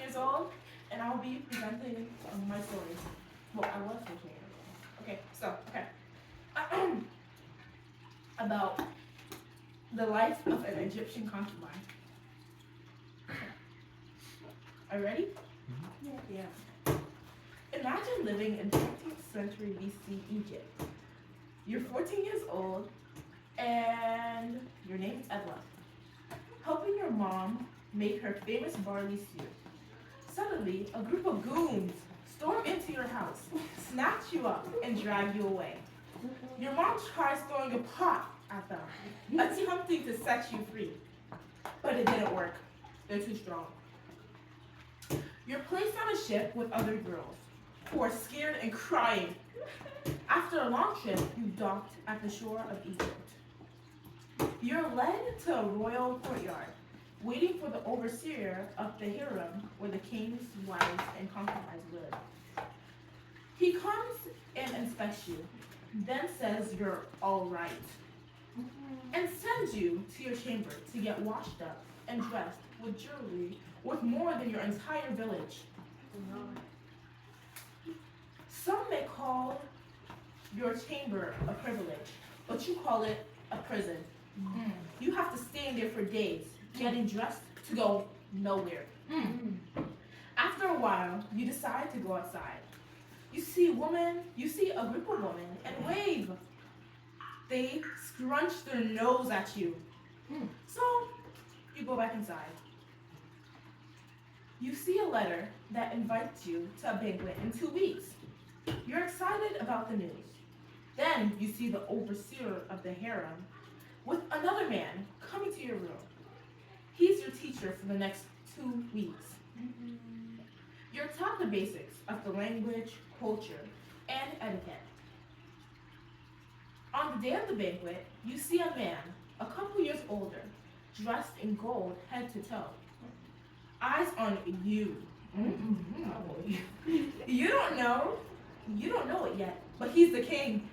years old, and I'll be presenting my stories. Well, I was 14 years old. Okay, so, about the life of an Egyptian concubine. Are you ready? Yeah. Imagine living in 14th century BC Egypt. You're 14 years old, and your name is Ebla. Helping your mom make her famous barley stew. Suddenly, a group of goons storm into your house, snatch you up, and drag you away. Your mom tries throwing a pot at them, attempting to set you free. But it didn't work. They're too strong. You're placed on a ship with other girls who are scared and crying. After a long trip, you docked at the shore of Egypt. You're led to a royal courtyard, waiting for the overseer of the harem where the king's wives and concubines live. He comes and inspects you, then says you're all right, and sends you to your chamber to get washed up and dressed with jewelry worth more than your entire village. Some may call your chamber a privilege, but you call it a prison. You have to stay in there for days, getting dressed to go nowhere. After a while, you decide to go outside. You see a group of women and wave. They scrunch their nose at you. So you go back inside. You see a letter that invites you to a banquet in 2 weeks. You're excited about the news. Then you see the overseer of the harem with another man coming to your room. He's your teacher for the next 2 weeks. You're taught the basics of the language, culture, and etiquette. On the day of the banquet, you see a man, a couple years older, dressed in gold head to toe. Eyes on you. You don't know it yet, but he's the king.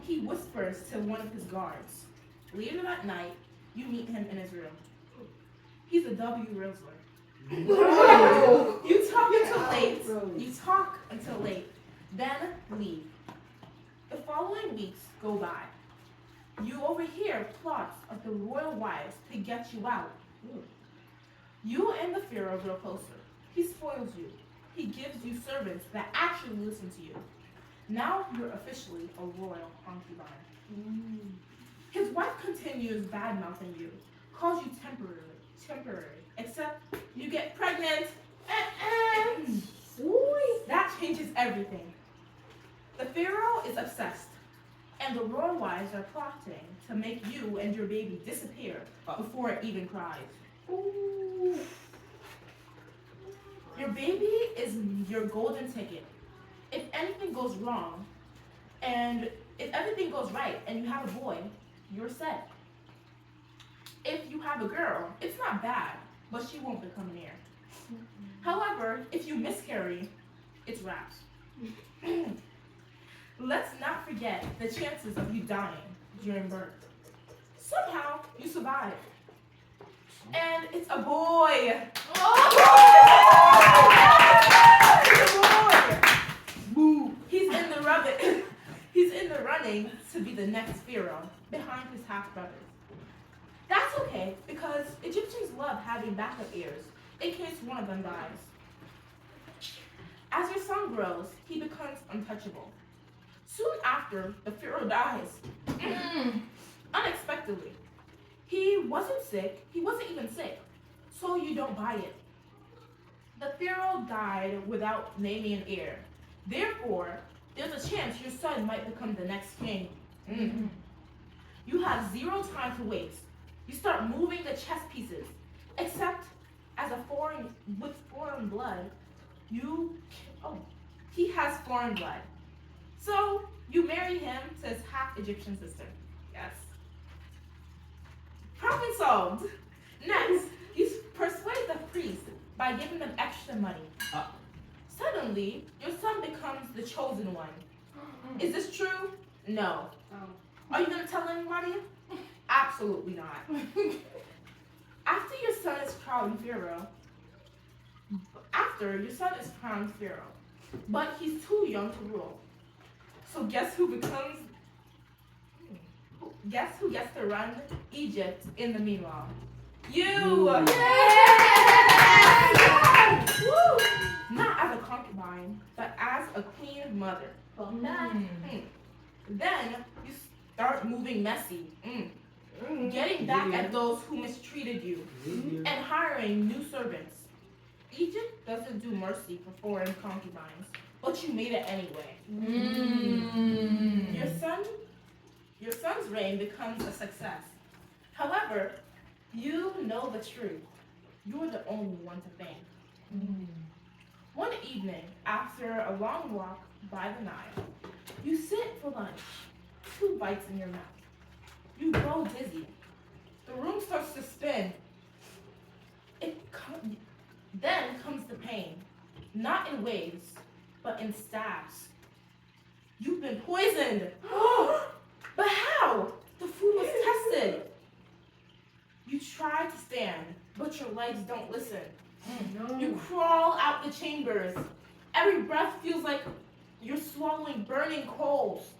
He whispers to one of his guards. Later that night, you meet him in his room. He's a W. Rizzler. You talk until late, then leave. The following weeks go by. You overhear plots of the royal wives to get you out. You and the pharaoh grow closer. He spoils you. He gives you servants that actually listen to you. Now you're officially a royal concubine. His wife continues bad-mouthing you, calls you temporary, except you get pregnant. That changes everything. The pharaoh is obsessed, and the royal wives are plotting to make you and your baby disappear before it even cries. Your baby is your golden ticket. If anything goes wrong, and if everything goes right and you have a boy, you're set. If you have a girl, it's not bad, but she won't become an heir. However, if you miscarry, it's wraps. Let's not forget the chances of you dying during birth. Somehow, you survive. And it's a boy. It's a boy. He's in the running to be the next pharaoh behind his half-brothers. That's okay, because Egyptians love having backup heirs in case one of them dies. As your son grows, he becomes untouchable. Soon after, the pharaoh dies. Unexpectedly. He wasn't sick. He wasn't even sick. So you don't buy it. The pharaoh died without naming an heir. Therefore, there's a chance your son might become the next king. You have zero time to waste. You start moving the chess pieces. Except with foreign blood, he has foreign blood. So you marry him to his half-Egyptian sister. Yes. Problem solved. Next, you persuade the priest by giving them extra money. Suddenly, your son becomes the chosen one. Is this true? No. Are you going to tell anybody? Absolutely not. After your son is crowned pharaoh, after, your son is crowned pharaoh, but he's too young to rule. So guess who gets to run Egypt in the meanwhile? You! Ooh. Yes! Woo! Not as a concubine, but as a queen mother. Then you start moving messy. Getting back at those who mistreated you. And hiring new servants. Egypt doesn't do mercy for foreign concubines, but you made it anyway. Your son's reign becomes a success. However, you know the truth. You're the only one to thank. One evening, after a long walk by the Nile, you sit for lunch, 2 bites in your mouth. You grow dizzy. The room starts to spin. Then comes the pain, not in waves, but in stabs. You've been poisoned. But how? The food was tested. You try to stand, but your legs don't listen. You crawl out the chambers. Every breath feels like you're swallowing burning coals.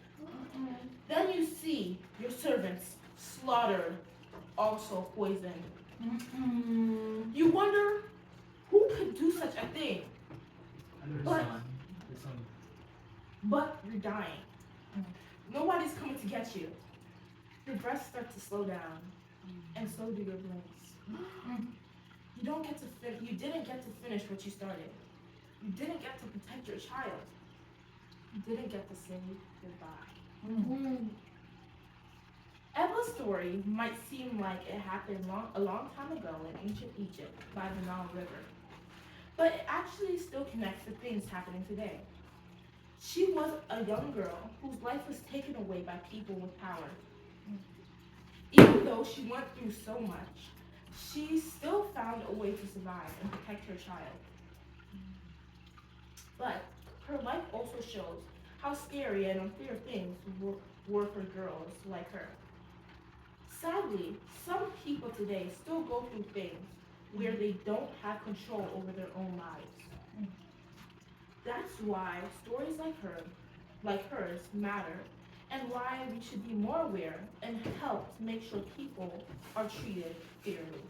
Then you see your servants slaughtered, also poisoned. You wonder who could do such a thing. But you're dying. Nobody's coming to get you. Your breath starts to slow down, and so do your blinks. You didn't get to finish what you started. You didn't get to protect your child. You didn't get to say goodbye. Eblah's story might seem like it happened a long time ago in ancient Egypt by the Nile River, but it actually still connects to things happening today. She was a young girl whose life was taken away by people with power. Even though she went through so much, she still found a way to survive and protect her child. But her life also shows how scary and unfair things were for girls like her. Sadly, some people today still go through things where they don't have control over their own lives. That's why stories like hers matter, and why we should be more aware and help to make sure people are treated fairly.